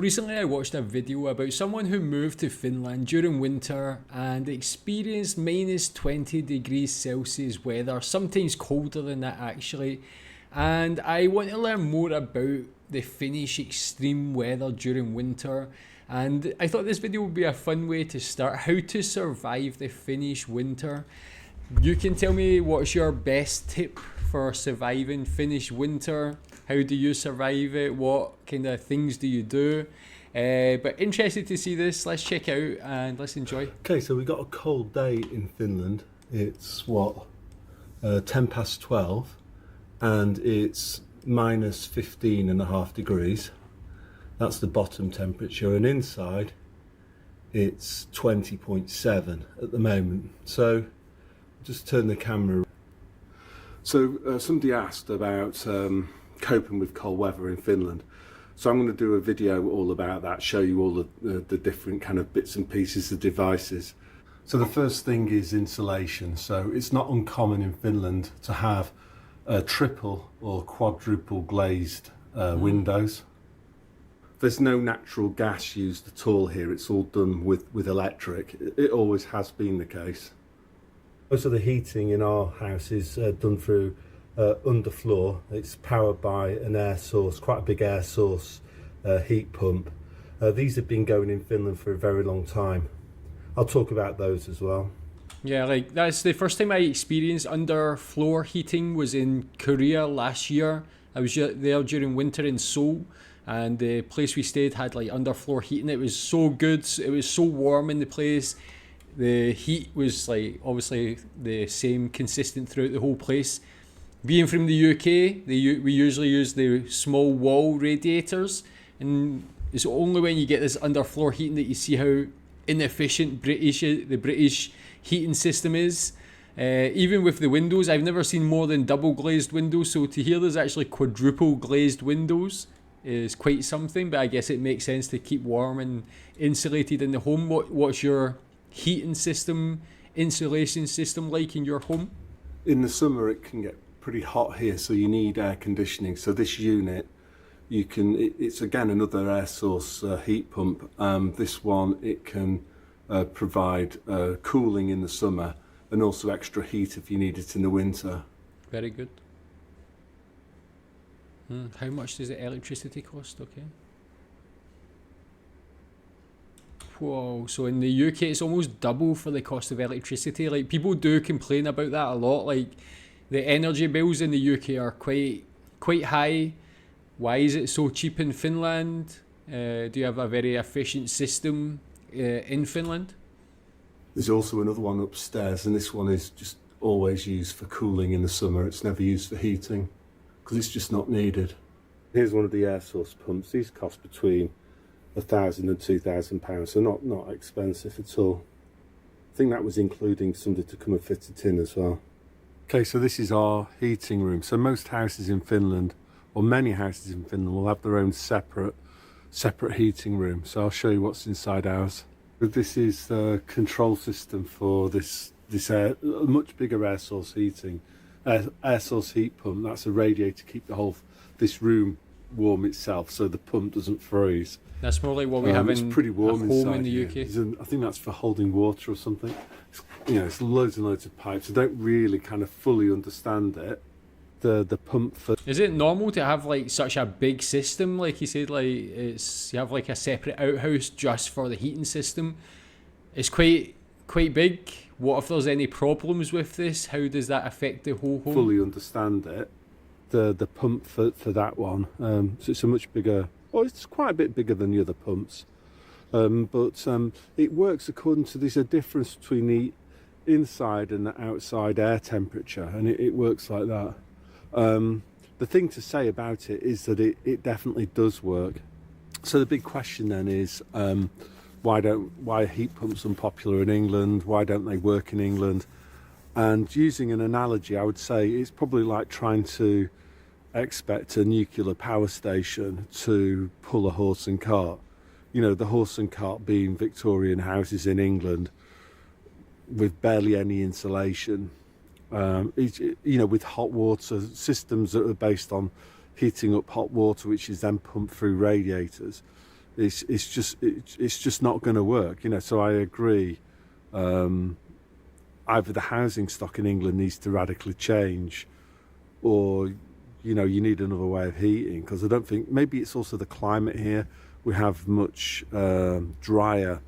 Recently I watched a video about someone who moved to Finland during winter and experienced minus 20 degrees Celsius weather, sometimes colder than that actually. And I want to learn more about the Finnish extreme weather during winter. And I thought this video would be a fun way to start how to survive the Finnish winter. You can tell me what's your best tip for surviving Finnish winter. How do you survive it? What kind of things do you do? But interested to see this. Let's check out and let's enjoy. Okay, so we got a cold day in Finland. It's 10 past 12 and it's minus 15.5 degrees. That's the bottom temperature, and inside it's 20.7 at the moment. So just turn the camera. So somebody asked about coping with cold weather in Finland. So I'm going to do a video all about that, show you all the different kind of bits and pieces of devices. So the first thing is insulation. So it's not uncommon in Finland to have triple or quadruple glazed windows. There's no natural gas used at all here. It's all done with electric. It always has been the case. Most of the heating in our house is done through underfloor. It's powered by an air source, quite a big air source heat pump. These have been going in Finland for a very long time. I'll talk about those as well. Yeah, like that's the first time I experienced underfloor heating was in Korea last year. I was there during winter in Seoul, and the place we stayed had like underfloor heating. It was so good. It was so warm in the place. The heat was like obviously the same, consistent throughout the whole place. Being from the UK, we usually use the small wall radiators, and it's only when you get this underfloor heating that you see how inefficient the British heating system is. Even with the windows, I've never seen more than double glazed windows, so to hear there's actually quadruple glazed windows is quite something, but I guess it makes sense to keep warm and insulated in the home. What's your heating system, insulation system like in your home? In the summer it can get pretty hot here, so you need air conditioning. So this unit, it's again another air source heat pump. This one, it can provide cooling in the summer and also extra heat if you need it in the winter. Very good. How much does the electricity cost? Okay. Whoa, so in the UK it's almost double for the cost of electricity. Like, people do complain about that a lot. Like, the energy bills in the UK are quite high. Why is it so cheap in Finland? Do you have a very efficient system in Finland? There's also another one upstairs, and this one is just always used for cooling in the summer. It's never used for heating because it's just not needed. Here's one of the air source pumps. These cost between £1,000 and £2,000, so not expensive at all. I think that was including somebody to come and fit it in as well. Okay, so this is our heating room. So most houses in Finland, or many houses in Finland, will have their own separate heating room. So I'll show you what's inside ours. This is the control system for this much bigger air source heating. Air source heat pump. That's a radiator to keep this room warm itself, so the pump doesn't freeze. That's more like what we have in pretty warm home in the here. UK. I think that's for holding water or something. It's loads and loads of pipes. I don't really kind of fully understand it. The pump for... Is it normal to have like such a big system? Like you said, like you have like a separate outhouse just for the heating system. It's quite big. What if there's any problems with this? How does that affect the whole home? Fully understand it. The pump for that one, so it's a much bigger... Well, it's quite a bit bigger than the other pumps, but it works according to... There's a difference between the inside and the outside air temperature, and it works like that. The thing to say about it is that it definitely does work. So the big question then is, why are heat pumps unpopular in England? Why don't they work in England? And using an analogy, I would say it's probably like trying to expect a nuclear power station to pull a horse and cart. The horse and cart being Victorian houses in England with barely any insulation. With hot water systems that are based on heating up hot water, which is then pumped through radiators. it's just not going to work, you know. So I agree. Either the housing stock in England needs to radically change, or you know, you need another way of heating, because I don't think, maybe it's also the climate here. We have much drier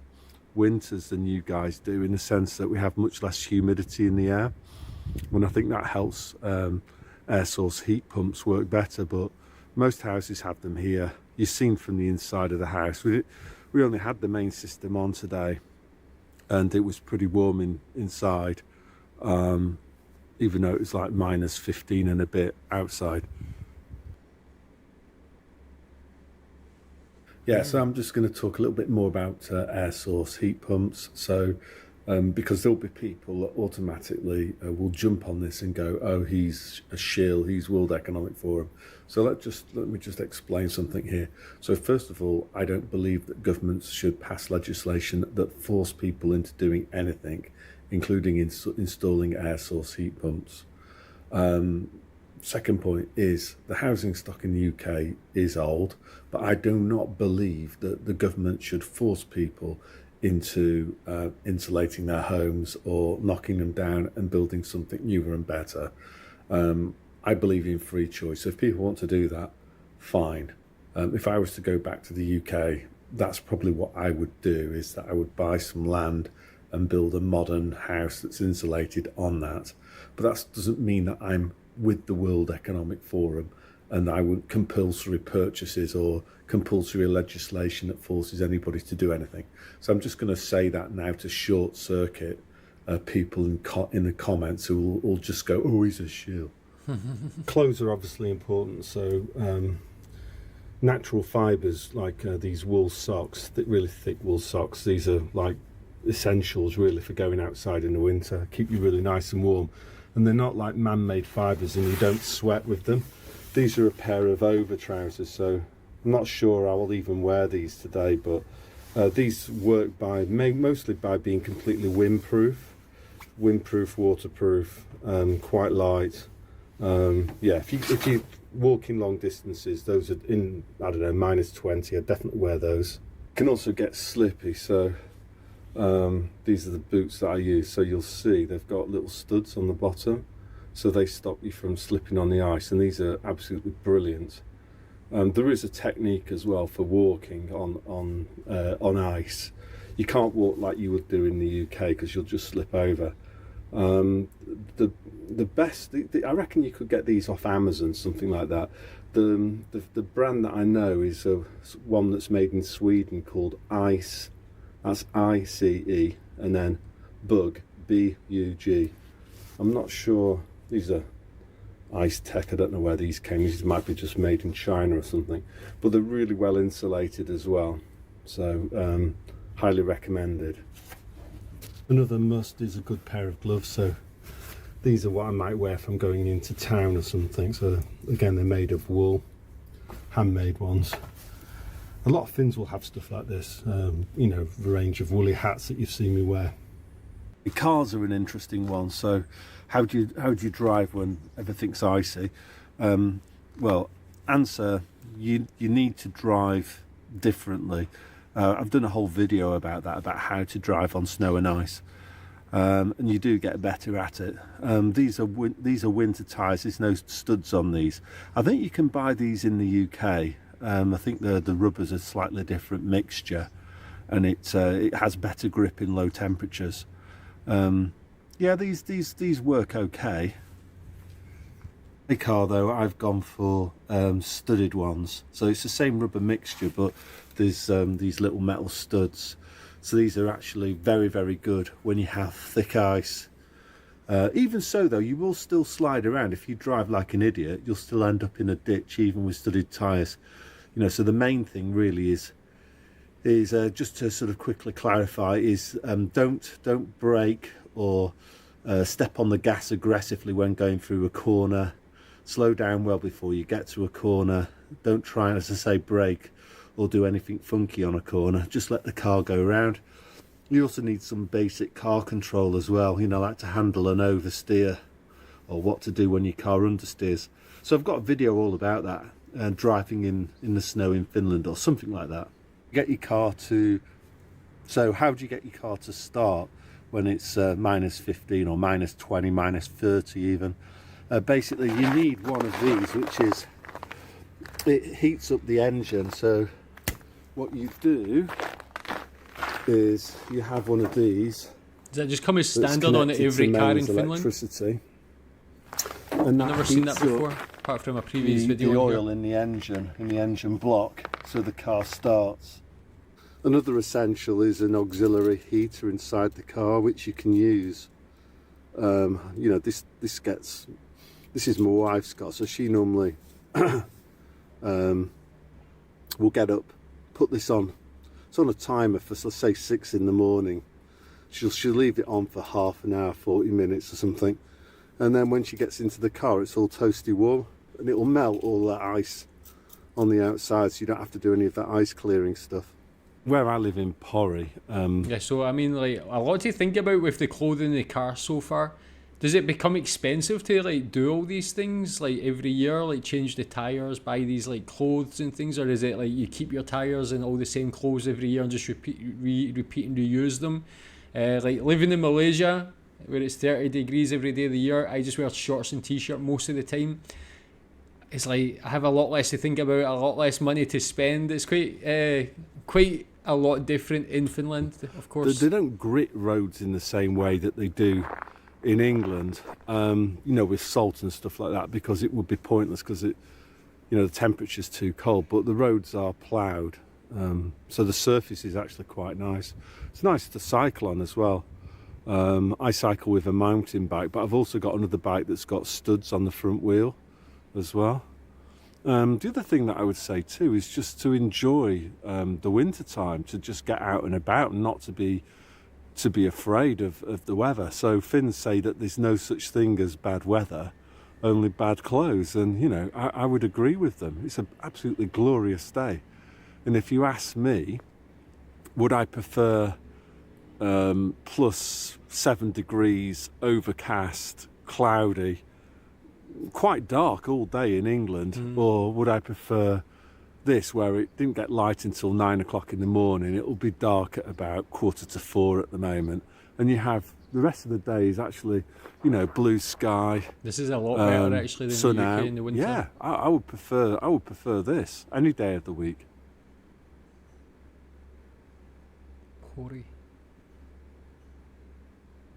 winters than you guys do, in the sense that we have much less humidity in the air, and I think that helps air source heat pumps work better. But most houses have them here. You've seen from the inside of the house, we only had the main system on today, and it was pretty warm inside, even though it was like minus 15 and a bit outside. Yeah, so I'm just going to talk a little bit more about air source heat pumps. So, because there'll be people that automatically will jump on this and go, "Oh, he's a shill. He's World Economic Forum." So let me just explain something here. So first of all, I don't believe that governments should pass legislation that force people into doing anything, including installing air source heat pumps. Second point is, the housing stock in the UK is old, but I do not believe that the government should force people into insulating their homes or knocking them down and building something newer and better. I believe in free choice. So if people want to do that, fine. If I was to go back to the UK, that's probably what I would do, is that I would buy some land and build a modern house that's insulated on that. But that doesn't mean that I'm with the World Economic Forum and I want compulsory purchases or compulsory legislation that forces anybody to do anything. So I'm just going to say that now to short circuit people in the comments who will all just go, "Oh, he's a shill." Clothes are obviously important, so natural fibres like these wool socks, really thick wool socks, these are like essentials really for going outside in the winter, keep you really nice and warm, and they're not like man-made fibres and you don't sweat with them. These are a pair of over trousers, so I'm not sure I will even wear these today, but these work mostly by being completely windproof, waterproof, quite light. Yeah, if you walking long distances, those are in, I don't know, minus 20, I'd definitely wear those. Can also get slippy, so these are the boots that I use. So you'll see they've got little studs on the bottom, so they stop you from slipping on the ice, and these are absolutely brilliant. There is a technique as well for walking on ice. You can't walk like you would do in the UK because you'll just slip over. The best, I reckon you could get these off Amazon, something like that. The brand that I know is one that's made in Sweden called Ice. That's ICE, and then Bug, BUG. I'm not sure, these are Ice Tech, I don't know where these came. These might be just made in China or something, but they're really well insulated as well, so highly recommended. Another must is a good pair of gloves, so these are what I might wear if I'm going into town or something. So again, they're made of wool, handmade ones. A lot of Finns will have stuff like this, you know, a range of woolly hats that you've seen me wear. The cars are an interesting one. So how do you drive when everything's icy? Well, answer, you need to drive differently. I've done a whole video about that, about how to drive on snow and ice, and you do get better at it. These are winter tyres. There's no studs on these. I think you can buy these in the UK. I think the rubber's a slightly different mixture, and it has better grip in low temperatures. Yeah, these work okay. My car though, I've gone for studded ones, so it's the same rubber mixture, but there's these little metal studs. So these are actually very, very good when you have thick ice. Even so though, you will still slide around. If you drive like an idiot, you'll still end up in a ditch even with studded tyres. You know, so the main thing really is just to sort of quickly clarify is don't brake or step on the gas aggressively when going through a corner. Slow down well before you get to a corner. Don't try, as I say, brake or do anything funky on a corner. Just let the car go around. You also need some basic car control as well, you know, like to handle an oversteer or what to do when your car understeers. So I've got a video all about that, driving in the snow in Finland or something like that. Get your car to... So how do you get your car to start when it's minus 15 or minus 20, minus 30 even? Basically, you need one of these, which is... It heats up the engine, so what you do is you have one of these. Does that just come as standard on every car in Finland? Electricity. I've never seen that before, apart from a previous video. The oil in the engine block, so the car starts. Another essential is an auxiliary heater inside the car, which you can use. You know, this is my wife's car, so she normally will get up, put this on. It's on a timer for, let's say, 6 in the morning. She'll leave it on for half an hour, 40 minutes or something. And then when she gets into the car, it's all toasty warm, and it'll melt all that ice on the outside, so you don't have to do any of that ice clearing stuff. Where I live in Porry. Yeah, so I mean, like, a lot to think about with the clothing in the car so far. Does it become expensive to like do all these things like every year, like change the tires, buy these like clothes and things, or is it like you keep your tires and all the same clothes every year and just repeat and reuse them? Like living in Malaysia, where it's 30 degrees every day of the year, I just wear shorts and t-shirt most of the time. It's like I have a lot less to think about, a lot less money to spend. It's quite a lot different in Finland, of course. They don't grit roads in the same way that they do in England, you know, with salt and stuff like that, because it would be pointless, because it, you know, the temperature's too cold. But the roads are ploughed, so the surface is actually quite nice. It's nice to cycle on as well. I cycle with a mountain bike, but I've also got another bike that's got studs on the front wheel as well. The other thing that I would say too is just to enjoy the winter time, to just get out and about and not to be afraid of the weather. So Finns say that there's no such thing as bad weather, only bad clothes, and you know, I would agree with them. It's an absolutely glorious day. And if you ask me, would I prefer plus 7 degrees, overcast, cloudy, quite dark all day in England, or would I prefer this, where it didn't get light until 9 o'clock in the morning, it'll be dark at about 3:45 at the moment, and you have the rest of the day is actually, you know, blue sky. This is a lot better actually than sun the UK out. in the winter. Yeah, I would prefer this any day of the week. Corey.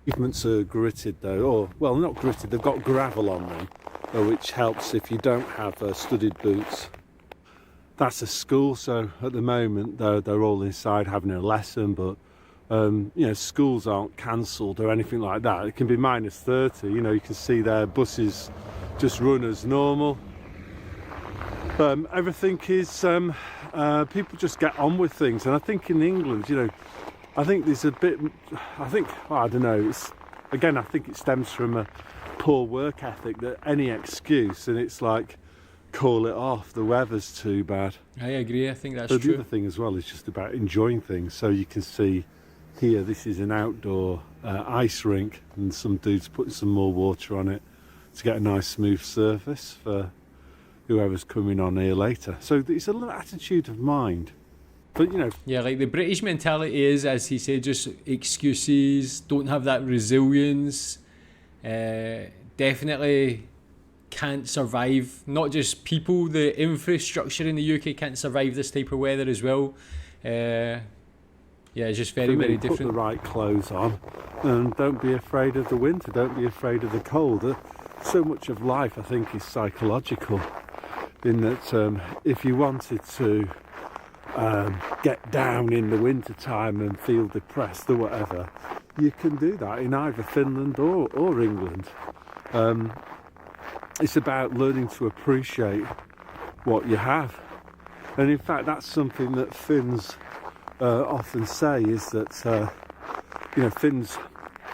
Pavements are gritted though, or well, not gritted, they've got gravel on them, which helps if you don't have studded boots. That's a school, so at the moment they're all inside having a lesson, but you know, schools aren't cancelled or anything like that. It can be minus 30, you know, you can see their buses just run as normal. Everything is, people just get on with things, and I think in England, you know, I think there's a bit, I don't know, I think it stems from a poor work ethic, that any excuse, and it's like, call it off, the weather's too bad. I agree, I think that's true. true. The other thing as well is just about enjoying things. So you can see here, this is an outdoor ice rink, and some dude's putting some more water on it to get a nice smooth surface for whoever's coming on here later. So it's a little attitude of mind. But, you know, yeah, like the British mentality is, as he said, just excuses, don't have that resilience, definitely can't survive, not just people, the infrastructure in the UK can't survive this type of weather as well. Yeah, it's just very different. Put the right clothes on, and don't be afraid of the winter, don't be afraid of the cold. So much of life, I think, is psychological, in that if you wanted to get down in the winter time and feel depressed or whatever, you can do that in either Finland or England. It's about learning to appreciate what you have, and in fact that's something that Finns often say, is that you know, Finns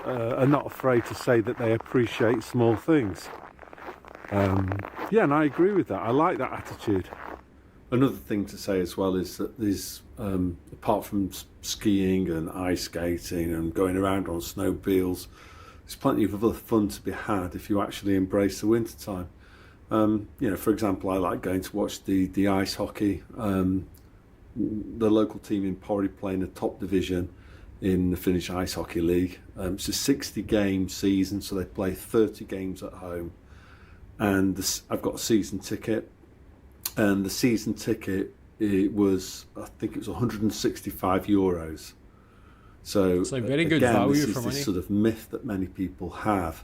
are not afraid to say that they appreciate small things. Yeah, and I agree with that. I like that attitude. Another thing to say as well is that there's, apart from skiing and ice skating and going around on snowmobiles, there's plenty of other fun to be had if you actually embrace the winter time. You know, for example, I like going to watch the ice hockey the local team in Pori play in the top division in the Finnish Ice Hockey League. It's a 60-game season, so they play 30 games at home. And I've got a season ticket, and the season ticket, I think it was 165 euros. So it's like very good again, value this is for money. this sort of myth that many people have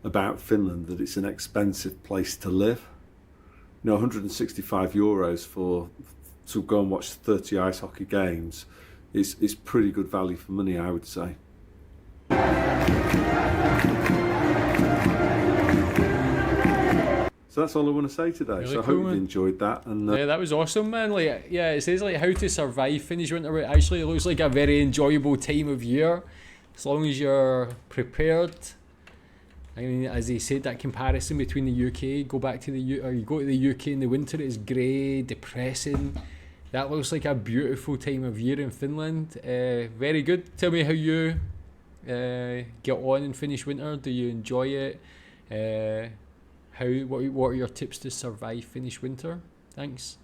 about Finland, that it's an expensive place to live. 165 euros to go and watch 30 ice hockey games is pretty good value for money, I would say. So that's all I want to say today. Really so I cool, hope man. you enjoyed that. And Yeah, that was awesome, man. Like, yeah, it says like how to survive Finnish winter. But actually, it looks like a very enjoyable time of year, as long as you're prepared. I mean, as they said, that comparison between the UK, go back to you go to the UK in the winter, it's grey, depressing. That looks like a beautiful time of year in Finland. Very good. Tell me how you get on in Finnish winter. Do you enjoy it? What are your tips to survive Finnish winter? Thanks.